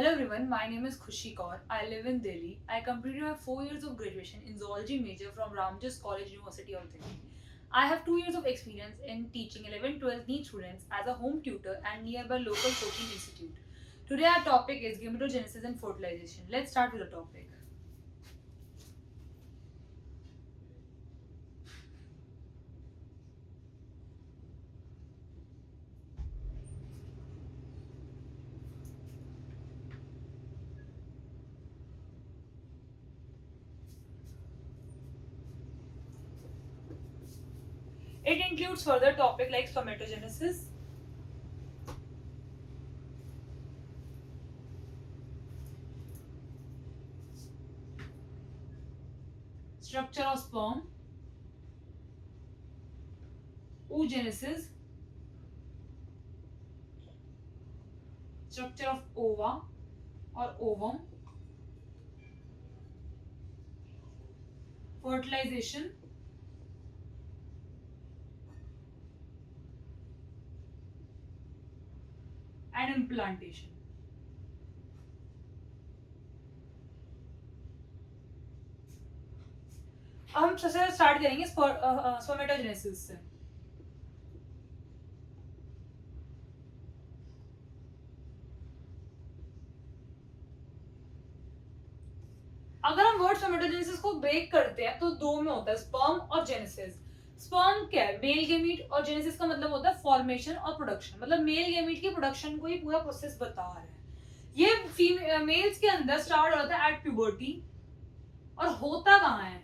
Hello everyone, my name is Khushi Kaur. I live in Delhi. I completed my 4 years of graduation in zoology major from Ramjas College, University of Delhi. I have 2 years of experience in teaching 11-12 NEET students as a home tutor and nearby local coaching institute. Today our topic is gametogenesis and fertilization. Let's start with the topic. It includes further topic like spermatogenesis, structure of sperm, oogenesis, structure of ova or ovum, fertilization, and implantation. अब हम सबसे start करेंगे spermatogenesis से. अगर हम word spermatogenesis को break करते हैं तो दो में होता है, स्पर्म और जेनेसिस. स्पर्म क्या है? मेल गैमीट, और जेनेसिस का मतलब होता है फॉर्मेशन और प्रोडक्शन. मतलब मेल गैमीट की प्रोडक्शन को ही पूरा प्रोसेस बता रहा है. ये मेल्स के अंदर स्टार्ट होता है एट प्यूबर्टी और होता कहाँ है?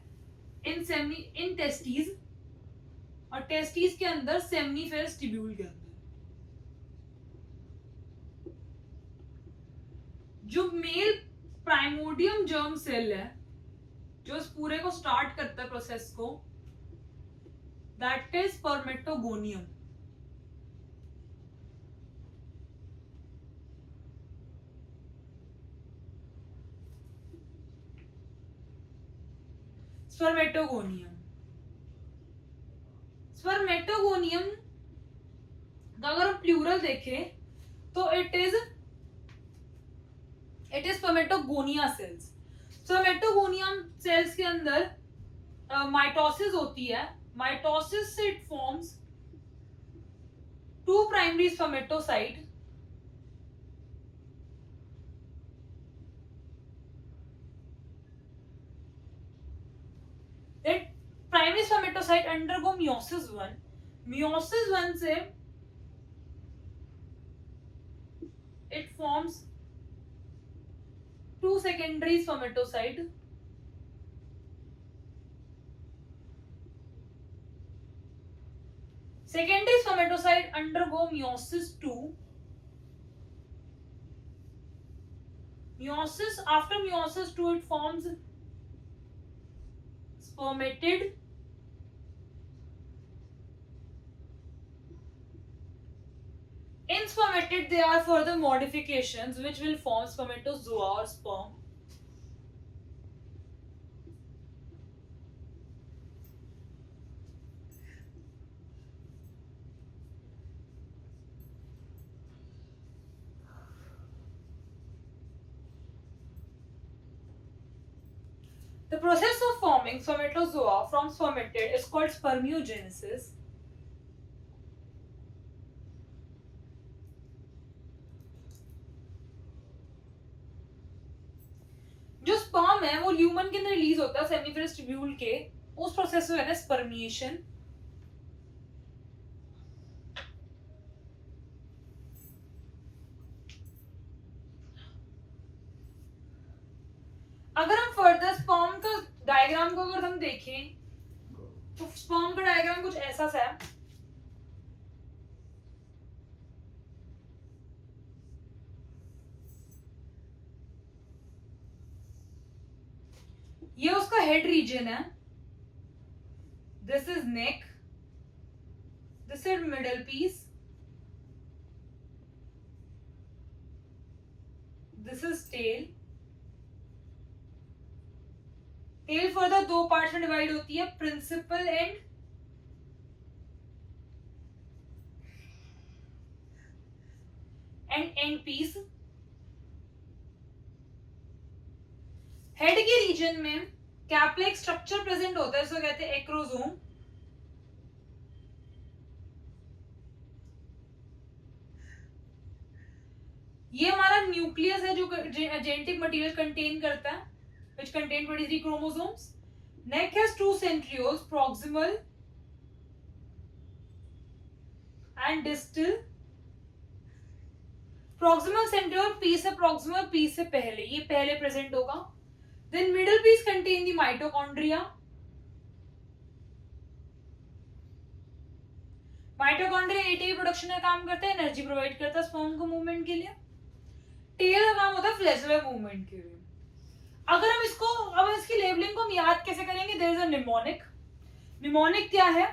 इन टेस्टीज, और टेस्टीज के अंदर सेमिनिफेरस ट्यूब्यूल के अंदर. जो मेल प्राइमोडियम जर्म सेल है जो इस पूरे को स्टार्ट करता है प्रोसेस को, that is spermatogonium. Spermatogonium spermatogonium का अगर हम प्लूरल देखें तो it is spermatogonia cells. Spermatogonium cells के अंदर माइटोसिस होती है. माइटोसिस से it forms two primary spermatocyte that primary spermatocyte undergo meiosis 1. meiosis 1 से it forms two secondary spermatocyte. Secondary spermatocyte undergo meiosis 2. After meiosis 2 it forms spermatid. In spermatid there are further modifications which will form spermatozoa or sperm. The process of forming spermatozoa from spermatid is called spermiogenesis. जो sperm है वो lumen के अंदर release होता है seminiferous tubule के, उस process को है ना स्पर्मिएशन. अगर हम फर्दर स्पर्म का डायग्राम को अगर हम देखें तो स्पर्म का डायग्राम कुछ ऐसा सा है. ये उसका हेड रीजन है. This is neck, this is middle piece, this is tail. Tail further दो पार्ट्स में डिवाइड होती है, principal end end piece. Head के रीजन में कैप लाइक स्ट्रक्चर प्रेजेंट होता है, इसको कहते हैं एक्रोसोम। ये हमारा न्यूक्लियस है जो जेनेटिक मटेरियल कंटेन करता है, which contain 23 chromosomes. Neck has two centrioles, proximal and distal. Proximal centriole P से proximal, P से पहले, ये पहले प्रेजेंट होगा. Then middle piece contain the mitochondria. Mitochondria ATP production का काम करता है, एनर्जी प्रोवाइड करता है स्पर्म को मूवमेंट के लिए. टेल का काम होता है फ्लैजेलर मूवमेंट के लिए. अगर हम इसको, अब इसकी लेबलिंग को हम याद कैसे करेंगे? There is a mnemonic. Mnemonic क्या है?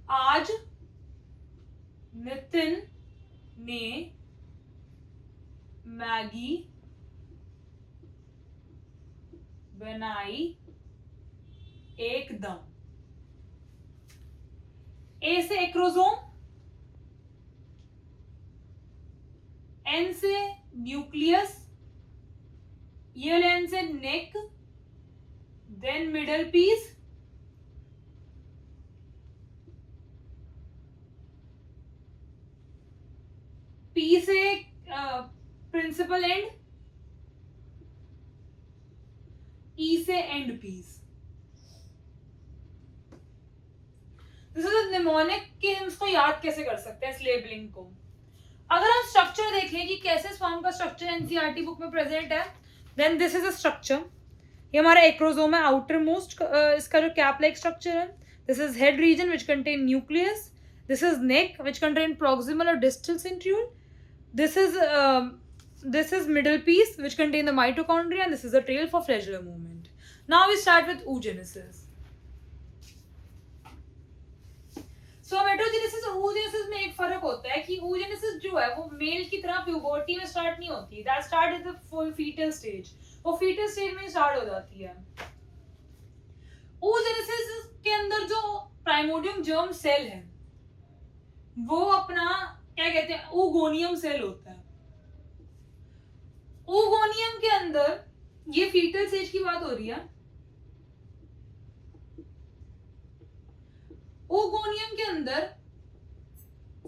आज नितिन ने मैगी बनाई एकदम. ए से एक्रोसोम, एन से न्यूक्लियस, ये एन से neck, then middle piece, P से प्रिंसिपल एंड, ई से end piece. This is mnemonic कि हम इसको याद कैसे कर सकते हैं इस लेबलिंग को. अगर हम स्ट्रक्चर देखें कि कैसे स्पर्म का स्ट्रक्चर एनसीईआरटी बुक में प्रेजेंट है, then this is a structure. ये हमारा एक्रोसोम है, आउटर मोस्ट इसका जो कैप लाइक स्ट्रक्चर है. This is head region which contain nucleus. This is neck which contain proximal और distal centriole. This is middle piece which contain the mitochondria, and this is the tail for flagellar movement. Now we start with oogenesis. So मेटोजेनेसिस और oogenesis में एक फर्क होता है कि oogenesis जो है वो मेल की तरह प्यूबर्टी में स्टार्ट नहीं होती. That start at the full fetal stage. वो fetal stage में स्टार्ट हो जाती है. oogenesis के अंदर जो प्राइमोर्डियम जर्म सेल है वो अपना क्या कहते हैं, oogoनियम सेल होता है. oogoनियम के अंदर, ये फीटल स्टेज की बात हो रही है, oogoनियम के अंदर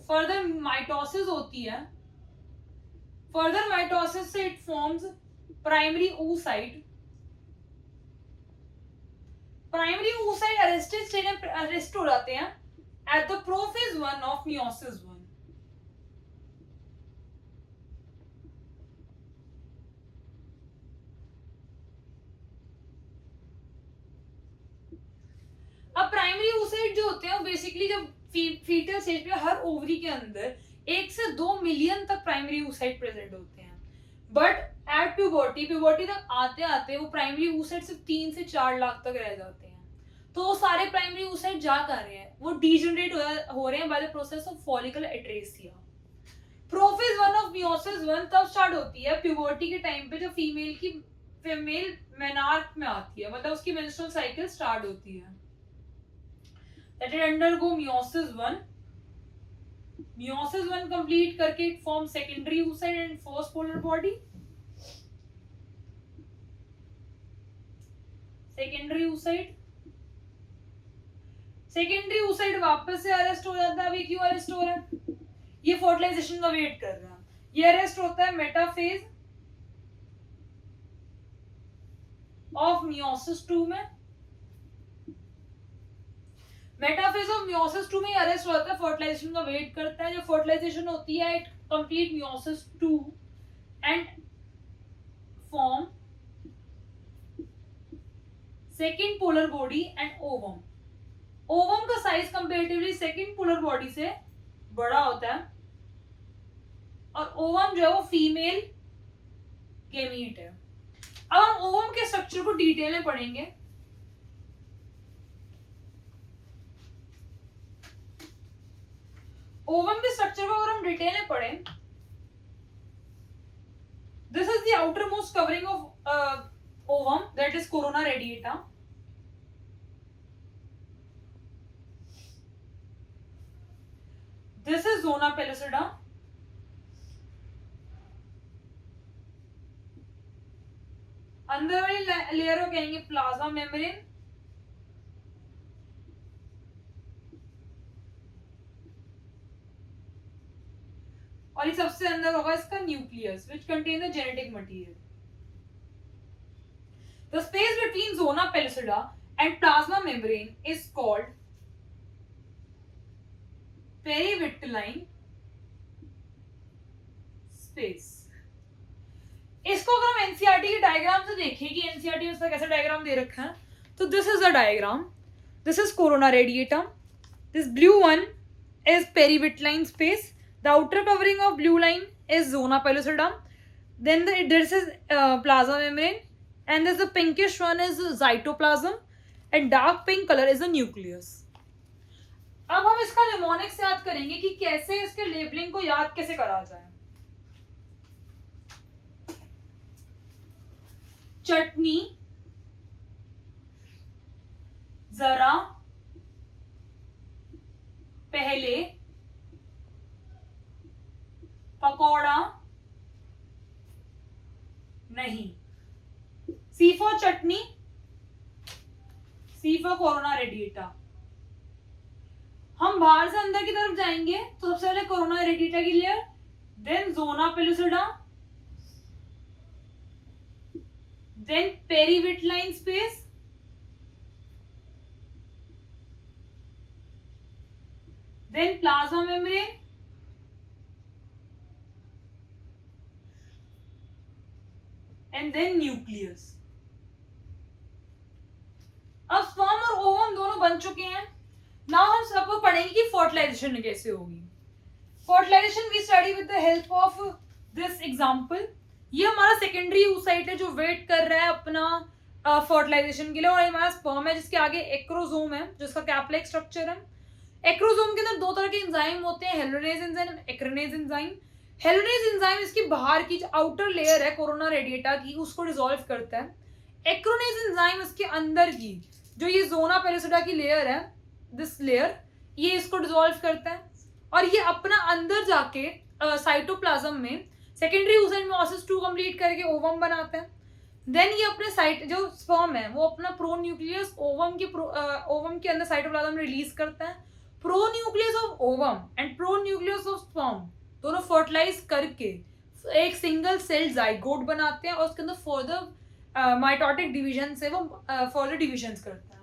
फर्दर माइटोसिस होती है. फर्दर माइटोसिस से it forms primary oocyte. Primary oocyte arrested stage में अरेस्ट हो जाते हैं at the prophase 1 of meiosis 1. अब प्राइमरी oocyte जो होते हैं वो बेसिकली जब फीटल स्टेज पे हर ओवरी के अंदर 1 से 2 मिलियन तक प्राइमरी oocyte प्रेजेंट होते हैं. बट एट प्यूबर्टी तक आते आते वो प्राइमरी oocyte सिर्फ 3 से 4 लाख तक रह जाते हैं. तो वो सारे प्राइमरी oocyte जा कर रहे हैं, वो डीजनरेट हो रहे हैं by the process of follicle atresia. Prophase 1 of meiosis 1 तब स्टार्ट होती है प्यूबर्टी के टाइम पे, जब फीमेल मेनार्क में आती है, मतलब उसकी मेंस्ट्रुअल साइकिल स्टार्ट होती है. Let it undergo meiosis 1. Meiosis 1 complete करके it forms secondary oocyte and first polar body. Secondary oocyte वापस से अरेस्ट हो जाता है. अभी क्यों अरेस्ट हो रहा है? ये फर्टिलाइजेशन का वेट कर रहा है. ये अरेस्ट होता है मेटाफेज ऑफ मियोसिस 2 में. मेटाफेज ऑफ मियोसिस 2 में अरेस्ट होता है, फर्टिलाइजेशन का वेट करता है. जब फर्टिलाइजेशन होती है it complete meiosis 2 and form second polar body and ovum. Ovum का size comparatively second polar body से बड़ा होता है और ओवम जो है वो फीमेल गेमीट है. अब हम ओवम के स्ट्रक्चर को डिटेल में पढ़ेंगे. ओवम के स्ट्रक्चर को अगर हम डिटेल में पढ़ें, this is the outer most covering of ovum, that is corona radiata. This is zona pellucida. अंदर वाली लेयर को कहेंगे प्लाज्मा मेम्ब्रेन, और ये सबसे अंदर होगा इसका nucleus which contain the genetic material. The space between zona pellucida and plasma membrane is called perivitelline space. इसको अगर हम एनसीईआरटी की डायग्राम से देखें कि एनसीईआरटी में इसका कैसा डायग्राम दे रखा है, तो this is the diagram. This is corona radiatum. This blue one is perivitelline space. The outer covering of blue line is zona pellucidum. Then this is plasma membrane, and this the pinkish one is cytoplasm, and dark pink color is the nucleus. अब हम इसका mnemonics याद करेंगे कि कैसे इसके labelling को याद कैसे करा जाए. चटनी, जरा, पहले, पकौड़ा, नहीं. C for chutney, C for corona radiata. हम बाहर से अंदर की तरफ जाएंगे तो सबसे पहले कोरोना रेडिएटा की layer, then zona pellucida, then perivitelline space, then plasma membrane, and then nucleus. अब स्पर्म और ओवम दोनों बन चुके हैं. नाउ हम सबको पढ़ेंगे कि फर्टिलाइजेशन कैसे होगी. Fertilization we study with the help of this example. ये हमारा सेकेंडरी oocyte है जो वेट कर रहा है अपना फर्टिलाइजेशन के लिए, और हमारा स्पर्म है जिसके आगे एक्रोसोम है जिसका कैप लाइक स्ट्रक्चर है. एक्रोसोम के अंदर दो तरह के एंजाइम होते हैं, हेलोनेज एंजाइम, एक्रिनेज एंजाइम. हेलोनेज एंजाइम इसकी बाहर की जो आउटर लेयर है कोरोना रेडिएटा की उसको डिसॉल्व करता है. एक्रोनेज एंजाइम इसके अंदर की जो ये जोना पेलुसिडा की लेयर है, दिस लेयर, ये इसको डिसॉल्व करता है, और ये अपना अंदर जाके साइटोप्लाज्म में सेकेंडरी oocyte meiosis 2 कंप्लीट करके ओवम बनाता है. देन ये अपने साइट जो स्पर्म है वो अपना प्रोन्यूक्लियस ओवम के अंदर साइटोप्लाज्म रिलीज करता है. Pronucleus of ovum and pronucleus of sperm दोनों फर्टिलाइज करके एक सिंगल सेल जाइगोट बनाते हैं, और उसके अंदर फर्दर माइटोटिक डिवीजन से वो फर्दर डिविजन्स करता है.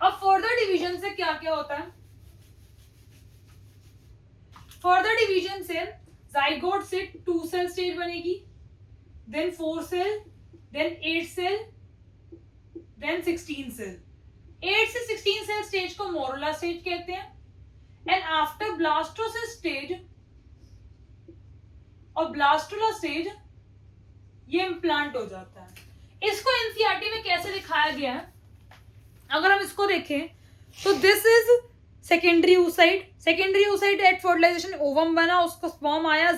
अब फर्दर डिवीजन से क्या क्या होता है? फर्दर डिवीजन से जाइगोट से 2 सेल स्टेज बनेगी, then 4 cell, then 8 cell, then 16 cell. 8 से 16 सेल स्टेज को मोरुला स्टेज कहते हैं. एंड आफ्टर ब्लास्टोसिस स्टेज और ब्लास्टुला स्टेज ये इम्प्लांट हो जाता है. इसको एनसीईआरटी में कैसे दिखाया गया है अगर हम इसको देखें तो this is secondary oocyte. Secondary oocyte at fertilization ovum बना, उसको स्पर्म आया,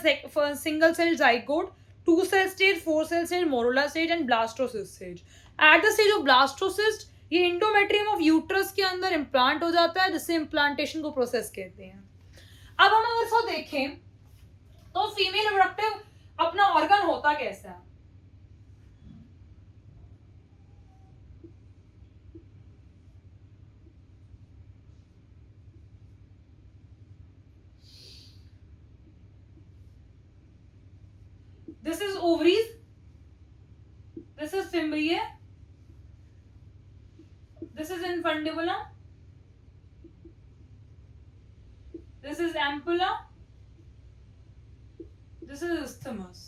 single cell zygote, 2 cell stage, 4 cell stage, morula stage and blastocyst stage. At the stage of blastocyst ये इंडोमेट्रियम ऑफ यूट्रस के अंदर इम्प्लांट हो जाता है, जिससे इम्प्लांटेशन को प्रोसेस कहते हैं. अब हम अगर इसको देखें तो फीमेल रिप्रोडक्टिव अपना ऑर्गन होता कैसा है? This is ovaries, this is fimbriae, this is infundibula, this is ampulla, this is isthmus.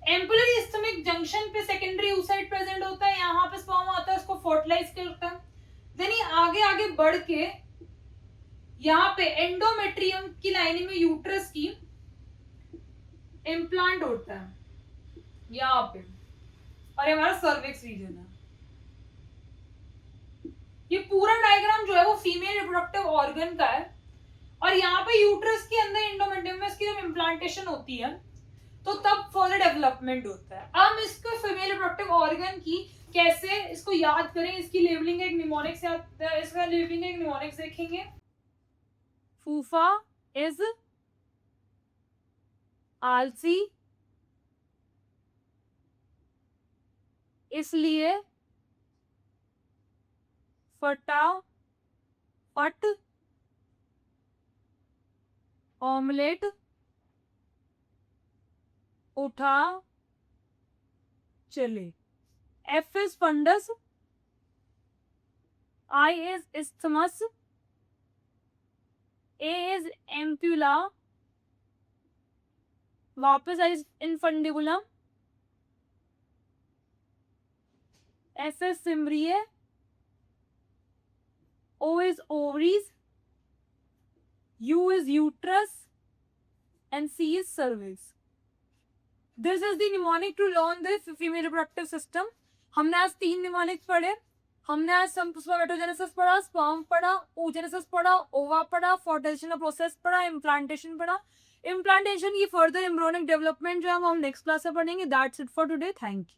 Ampullary isthmic junction पे सेकेंडरी oocyte प्रेजेंट होता है, यहाँ पे स्पर्म आता है, उसको फर्टिलाइज करता है. देन ये आगे आगे बढ़ के यहाँ पे एंडोमेट्रियम की लाइनिंग में यूट्रस की इम्प्लांट होता है यहाँ पे, और ये हमारा सर्विक्स रीजन है. ये पूरा डायग्राम जो है वो फीमेल रिप्रोडक्टिव ऑर्गन का है, और यहाँ पे यूट्रस के अंदर एंडोमेट्रियम में इसकी जब इम्प्लांटेशन होती है तो तब फर्दर डेवलपमेंट होता है. अब इसको फीमेल रिप्रोडक्टिव ऑर्गन की कैसे इसको याद करें, इसकी लेबलिंग एक निमोनिक्स इसका लेबलिंग एक निमोनिक्स देखेंगे. फूफा इज आलसी, इसलिए फटाफट ऑमलेट उठा चले। F is fundus, I is isthmus, A is ampulla, वापस I is infundibulum, F is fimbriae, O is ovaries, U is uterus, and C is cervix. This is the mnemonic to learn this female reproductive system. हमने आज 3 mnemonics पढ़े। हमने आज spermatogenesis पढ़ा, sperm पढ़ा, oogenesis पढ़ा, ओवा पढ़ा, फर्टिलाइजेशन का प्रोसेस पढ़ा, इम्प्लांटेशन पढ़ा। इम्प्लांटेशन की फर्दर एम्ब्रियोनिक डेवलपमेंट जो है वो हम नेक्स्ट क्लास में पढ़ेंगे। That's it for today. Thank you.